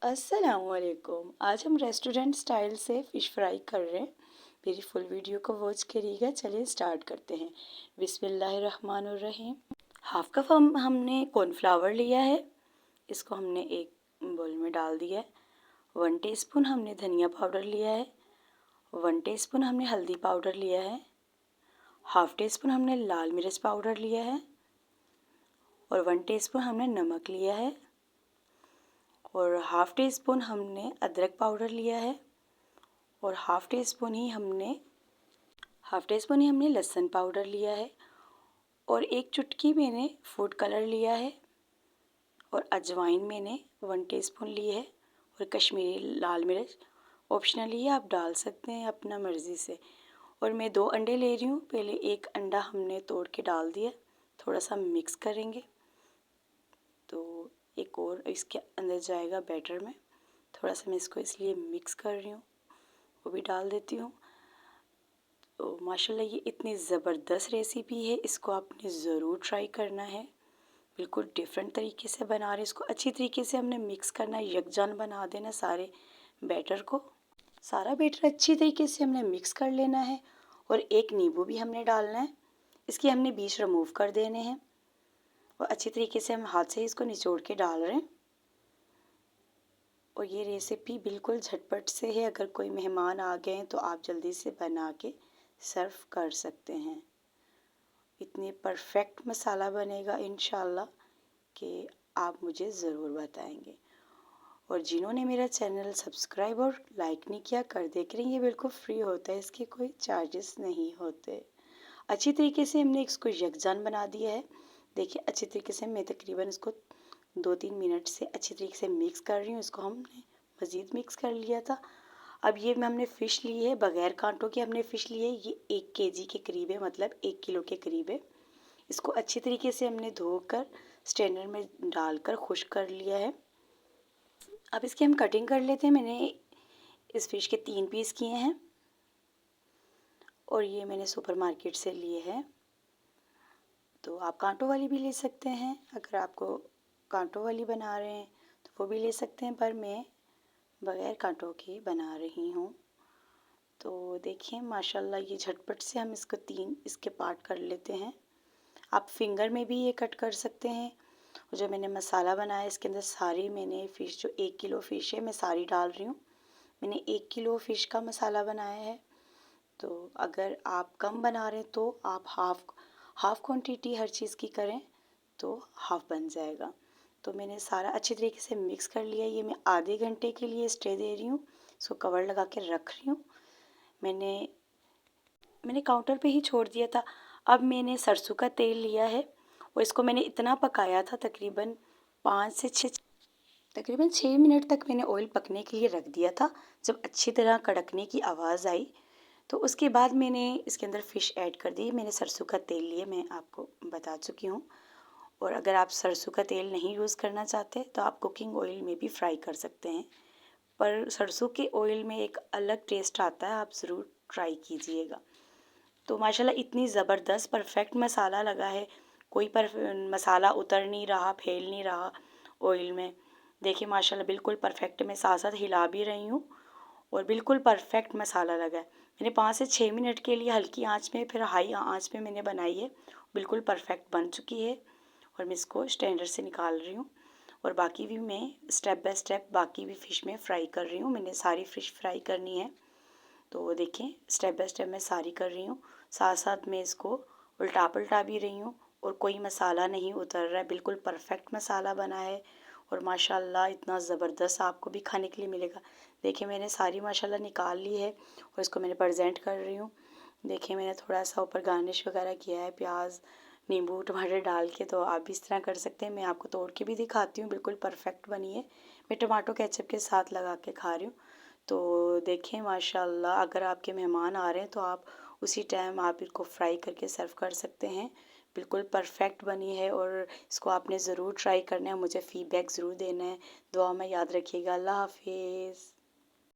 अस्सलामुअलैकुम। आज हम रेस्टोरेंट स्टाइल से फ़िश फ्राई कर रहे हैं। मेरी फुल वीडियो को वॉच करिएगा। चलिए स्टार्ट करते हैं। बिस्मिल्लाहिर्रहमानिर्रहीम। हाफ कप हमने कॉर्नफ्लावर लिया है। इसको हमने एक बोल में डाल दिया है। 1 टीस्पून हमने धनिया पाउडर लिया है। 1 टीस्पून हमने हल्दी पाउडर लिया है। हाफ टी स्पून हमने लाल मिर्च पाउडर लिया है और 1 टीस्पून हमने नमक लिया है और हाफ़ टी स्पून हमने अदरक पाउडर लिया है और हाफ़ टी स्पून ही हमने लहसुन पाउडर लिया है और एक चुटकी मैंने फूड कलर लिया है और अजवाइन मैंने 1 टीस्पून ली है और कश्मीरी लाल मिर्च ऑप्शनली आप डाल सकते हैं अपना मर्ज़ी से। और मैं 2 अंडे ले रही हूँ। पहले एक अंडा हमने तोड़ के डाल दिया, थोड़ा सा मिक्स करेंगे तो एक और इसके अंदर जाएगा बैटर में। थोड़ा सा मैं इसको इसलिए मिक्स कर रही हूँ, वो भी डाल देती हूँ। तो माशाल्लाह ये इतनी ज़बरदस्त रेसिपी है, इसको आपने ज़रूर ट्राई करना है। बिल्कुल डिफरेंट तरीके से बना रहे हैं। इसको अच्छी तरीके से हमने मिक्स करना है, यकजान बना देना सारे बैटर को। सारा बैटर अच्छी तरीके से हमने मिक्स कर लेना है और एक नींबू भी हमने डालना है। इसके हमने बीज रिमूव कर देने हैं और अच्छी तरीके से हम हाथ से इसको निचोड़ के डाल रहे हैं। और ये रेसिपी बिल्कुल झटपट से है। अगर कोई मेहमान आ गए हैं तो आप जल्दी से बना के सर्व कर सकते हैं। इतने परफेक्ट मसाला बनेगा इंशाल्लाह कि आप मुझे ज़रूर बताएंगे। और जिन्होंने मेरा चैनल सब्सक्राइब और लाइक नहीं किया कर देख रही हैं, ये बिल्कुल फ्री होता है, इसके कोई चार्जेस नहीं होते। अच्छी तरीके से हमने इसको यकजान बना दिया है। देखिए अच्छी तरीके से मैं तकरीबन इसको 2-3 मिनट से अच्छी तरीके से मिक्स कर रही हूँ। इसको हमने मज़ीद मिक्स कर लिया था। अब ये हमने फ़िश ली है, बग़ैर कांटों की हमने फ़िश ली है। ये 1 केजी के करीब है, मतलब 1 किलो के करीब है। इसको अच्छी तरीके से हमने धोकर स्ट्रेनर में डालकर खुश्क कर लिया है। अब इसकी हम कटिंग कर लेते हैं। मैंने इस फ़िश के 3 पीस किए हैं और ये मैंने सुपर मार्केट से लिए हैं। तो आप कांटों वाली भी ले सकते हैं। अगर आपको कांटों वाली बना रहे हैं तो वो भी ले सकते हैं, पर मैं बग़ैर कांटों की बना रही हूँ। तो देखिए माशाल्लाह ये झटपट से हम इसको 3 इसके पार्ट कर लेते हैं। आप फिंगर में भी ये कट कर सकते हैं। और जो मैंने मसाला बनाया इसके अंदर सारी मैंने फ़िश, जो 1 किलो फ़िश है, मैं सारी डाल रही हूँ। मैंने 1 किलो फ़िश का मसाला बनाया है। तो अगर आप कम बना रहे हैं तो आप हाफ़ क्वांटिटी हर चीज़ की करें तो हाफ़ बन जाएगा। तो मैंने सारा अच्छी तरीके से मिक्स कर लिया। ये मैं आधे घंटे के लिए स्टे दे रही हूँ। इसको कवर लगा के रख रही हूँ। मैंने काउंटर पे ही छोड़ दिया था। अब मैंने सरसों का तेल लिया है और इसको मैंने इतना पकाया था, तकरीबन 6 मिनट तक मैंने ऑयल पकने के लिए रख दिया था। जब अच्छी तरह कड़कने की आवाज़ आई तो उसके बाद मैंने इसके अंदर फ़िश ऐड कर दी। मैंने सरसों का तेल लिया, मैं आपको बता चुकी हूँ। और अगर आप सरसों का तेल नहीं यूज़ करना चाहते तो आप कुकिंग ऑयल में भी फ्राई कर सकते हैं, पर सरसों के ऑयल में एक अलग टेस्ट आता है, आप ज़रूर ट्राई कीजिएगा। तो माशाल्लाह इतनी ज़बरदस्त परफेक्ट मसाला लगा है। कोई मसाला उतर नहीं रहा, फैल नहीं रहा ऑयल में। देखिए माशाल्लाह बिल्कुल परफेक्ट। मैं साथ साथ हिला भी रही हूँ और बिल्कुल परफेक्ट मसाला लगा है। मैंने 5 से 6 मिनट के लिए हल्की आंच में फिर हाई आंच में मैंने बनाई है। बिल्कुल परफेक्ट बन चुकी है और मैं इसको स्टैंडर से निकाल रही हूँ। और बाकी भी मैं स्टेप बाय स्टेप बाकी भी फ़िश में फ्राई कर रही हूँ। मैंने सारी फ़िश फ्राई करनी है। तो देखें स्टेप बाय स्टेप मैं सारी कर रही हूँ। साथ साथ मैं इसको उल्टा पलटा भी रही हूँ और कोई मसाला नहीं उतर रहा है। बिल्कुल परफेक्ट मसाला बना है और माशाल्लाह इतना ज़बरदस्त आपको भी खाने के लिए मिलेगा। देखिए मैंने सारी माशाल्लाह निकाल ली है और इसको मैंने प्रेजेंट कर रही हूँ। देखिए मैंने थोड़ा सा ऊपर गार्निश वगैरह किया है प्याज, नींबू, टमाटर डाल के। तो आप भी इस तरह कर सकते हैं। मैं आपको तोड़ के भी दिखाती हूँ। बिल्कुल परफेक्ट बनी है। मैं टमाटो केचप के साथ लगा के खा रही हूँ। तो देखें माशाल्लाह अगर आपके मेहमान आ रहे हैं तो आप उसी टाइम आप इनको फ्राई करके सर्व कर सकते हैं। बिल्कुल परफेक्ट बनी है और इसको आपने ज़रूर ट्राई करना है। मुझे फ़ीडबैक ज़रूर देना है। दुआ में याद रखिएगा। अल्लाह हाफिज़।